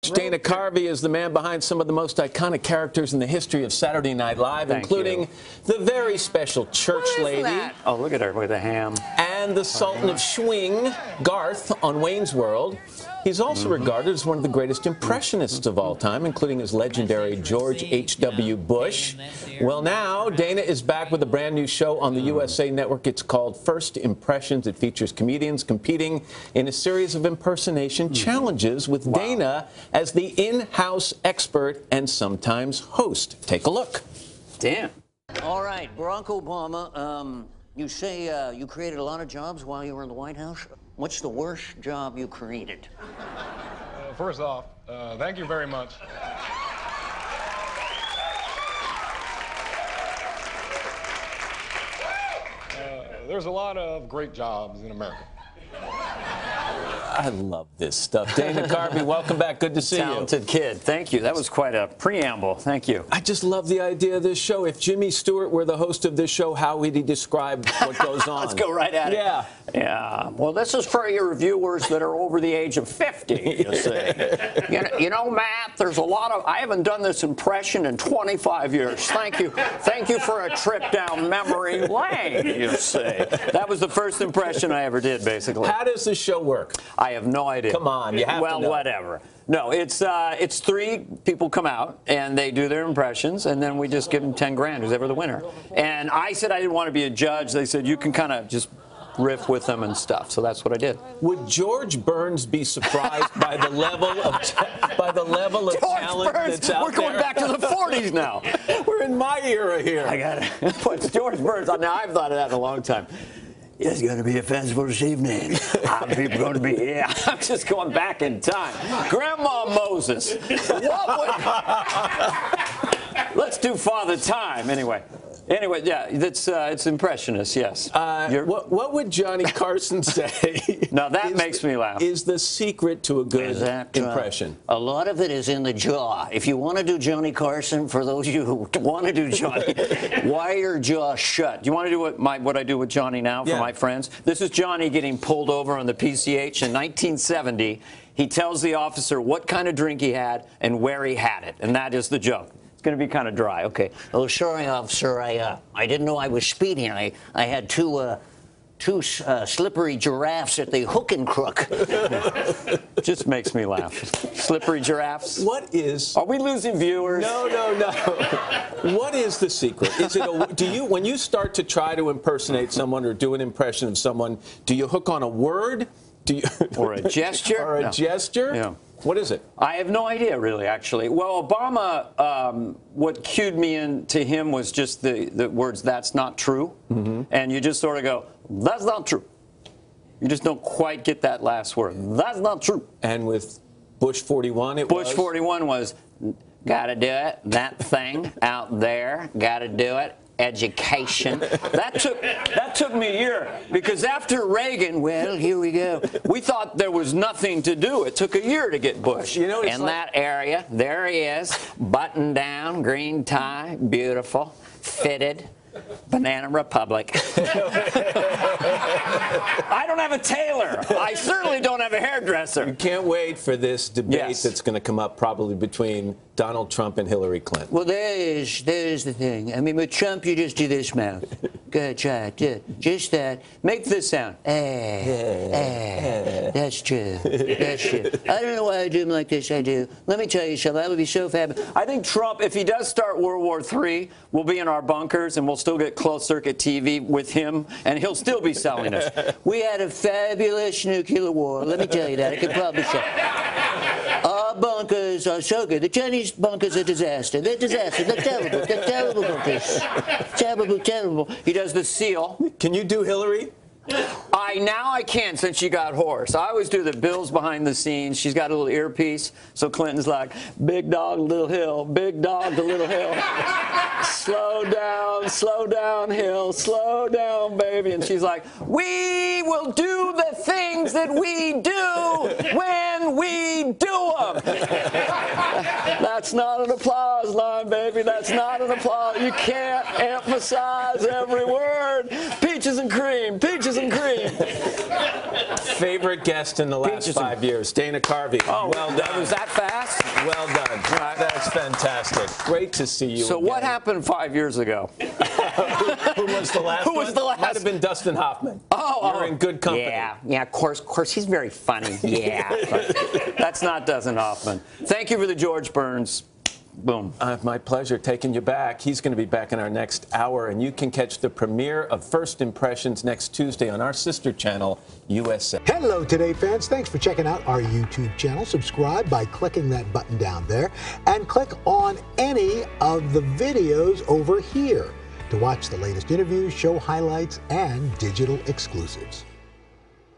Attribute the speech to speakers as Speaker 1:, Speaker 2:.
Speaker 1: Dana Carvey is the man behind some of the most iconic characters in the history of Saturday Night Live, including the very special church lady.
Speaker 2: That? Oh, look at her with the ham.
Speaker 1: And the Sultan of Schwing, Garth, on Wayne's World. He's also regarded as one of the greatest impressionists of all time, including his legendary George H.W. Bush. Well, now Dana is back with a brand new show on the USA Network. It's called First Impressions. It features comedians competing in a series of impersonation challenges with Dana as the in-house expert and sometimes host. Take a look.
Speaker 2: Damn.
Speaker 3: All right, Barack Obama, you say you created a lot of jobs while you were in the White House. What's the worst job you created?
Speaker 4: First off, thank you very much. There's a lot of great jobs in America.
Speaker 1: I love this stuff. Dana Carvey, welcome back. Good to see you.
Speaker 2: Talented kid. Thank you. That was quite a preamble. Thank you.
Speaker 1: I just love the idea of this show. If Jimmy Stewart were the host of this show, how would he describe what goes on?
Speaker 2: Let's go right at it.
Speaker 1: Yeah.
Speaker 2: Yeah. Well, this is for your viewers that are over the age of 50, you see. you know, Matt, there's a lot of... I haven't done this impression in 25 years. Thank you. Thank you for a trip down memory lane, you see. That was the first impression I ever did, basically.
Speaker 1: How does this show work?
Speaker 2: I have no idea.
Speaker 1: Come on, you have to know.
Speaker 2: Well, whatever. No, it's 3 people come out, and they do their impressions, and then we just give them 10 grand, who's ever the winner. And I said I didn't want to be a judge. They said, you can kind of just riff with them and stuff. So that's what I did.
Speaker 1: Would George Burns be surprised by the level of talent that's out
Speaker 2: We're going
Speaker 1: there?
Speaker 2: back to the 40s now.
Speaker 1: We're in my era here.
Speaker 2: I got it. What's George Burns? Now, I've thought of that in a long time. It's going to be a festival this evening. People going to be here. I'm just going back in time. Grandma Moses. What would... Let's do Father Time. Anyway, yeah, it's impressionist, yes.
Speaker 1: What would Johnny Carson say?
Speaker 2: Now, that makes me laugh.
Speaker 1: Is the secret to a good impression?
Speaker 3: A lot of it is in the jaw. If you want to do Johnny Carson, for those of you who want to do Johnny, wire your jaw shut. Do you want to do what I do with Johnny now for my friends? This is Johnny getting pulled over on the PCH in 1970. He tells the officer what kind of drink he had and where he had it, and that is the joke. It's going to be kind of dry. Okay. Oh, sorry, officer. I didn't know I was speeding. I had two slippery giraffes at the Hook and Crook.
Speaker 2: Just makes me laugh. Slippery giraffes.
Speaker 1: What is?
Speaker 2: Are we losing viewers?
Speaker 1: No. What is the secret? Is it when you start to try to impersonate someone or do an impression of someone, do you hook on a word?
Speaker 2: Or a gesture?
Speaker 1: Or a gesture?
Speaker 2: Yeah.
Speaker 1: What is it?
Speaker 2: I have no idea, really, actually. Well, Obama, what cued me into him was just the words, "That's not true." And you just sort of go, "That's not true." You just don't quite get that last word. That's not true.
Speaker 1: And with Bush 41,
Speaker 2: Bush 41 was, gotta do it. That thing out there, gotta do it. Education. That took me a year, because after Reagan, well, here we go. We thought there was nothing to do. It took a year to get Bush.
Speaker 1: You know,
Speaker 2: in that area, there he is, button down, green tie, beautiful, fitted. Banana Republic. I don't have a tailor. I certainly don't have a hairdresser.
Speaker 1: You can't wait for this debate that's going to come up probably between Donald Trump and Hillary Clinton.
Speaker 3: Well, there's the thing. I mean, with Trump, you just do this mouth. Go ahead, try it. Just that.
Speaker 2: Make this sound.
Speaker 3: That's true. That's true. I don't know why I do him like this. I do. Let me tell you something. I would be so fabulous.
Speaker 2: I think Trump, if he does start World War III, we'll be in our bunkers and we'll still get closed-circuit TV with him, and he'll still be selling us.
Speaker 3: We had a fabulous nuclear war. Let me tell you that. I could probably say. Our bunkers are so good. The Chinese bunkers are a disaster. They're disaster. They're terrible. They're terrible bunkers. Terrible, terrible.
Speaker 2: He does the seal.
Speaker 1: Can you do Hillary?
Speaker 2: Now I can, since she got hoarse. I always do the Bills behind the scenes. She's got a little earpiece, so Clinton's like, big dog, little hill, big dog, the little hill. Slow down, hill, slow down, baby. And she's like, we will do the things that we do when we do them. That's not an applause line, baby. That's not an applause. You can't emphasize every word. Peaches and cream. Peaches and cream.
Speaker 1: Favorite guest in the last 5 years, Dana Carvey.
Speaker 2: Oh,
Speaker 1: well done.
Speaker 2: Was that fast?
Speaker 1: Well done.
Speaker 2: Right.
Speaker 1: That's fantastic. Great to see you.
Speaker 2: So
Speaker 1: again.
Speaker 2: what happened 5 years ago?
Speaker 1: Who was the last?
Speaker 2: Who was the last?
Speaker 1: Might have been Dustin Hoffman.
Speaker 2: Oh,
Speaker 1: you're in good company.
Speaker 2: Yeah. Of course, he's very funny. Yeah, but that's not Dustin Hoffman. Thank you for the George Burns. Boom.
Speaker 1: My pleasure taking you back. He's going to be back in our next hour, and you can catch the premiere of First Impressions next Tuesday on our sister channel, USA.
Speaker 5: Hello, Today fans. Thanks for checking out our YouTube channel. Subscribe by clicking that button down there, and click on any of the videos over here to watch the latest interviews, show highlights, and digital exclusives.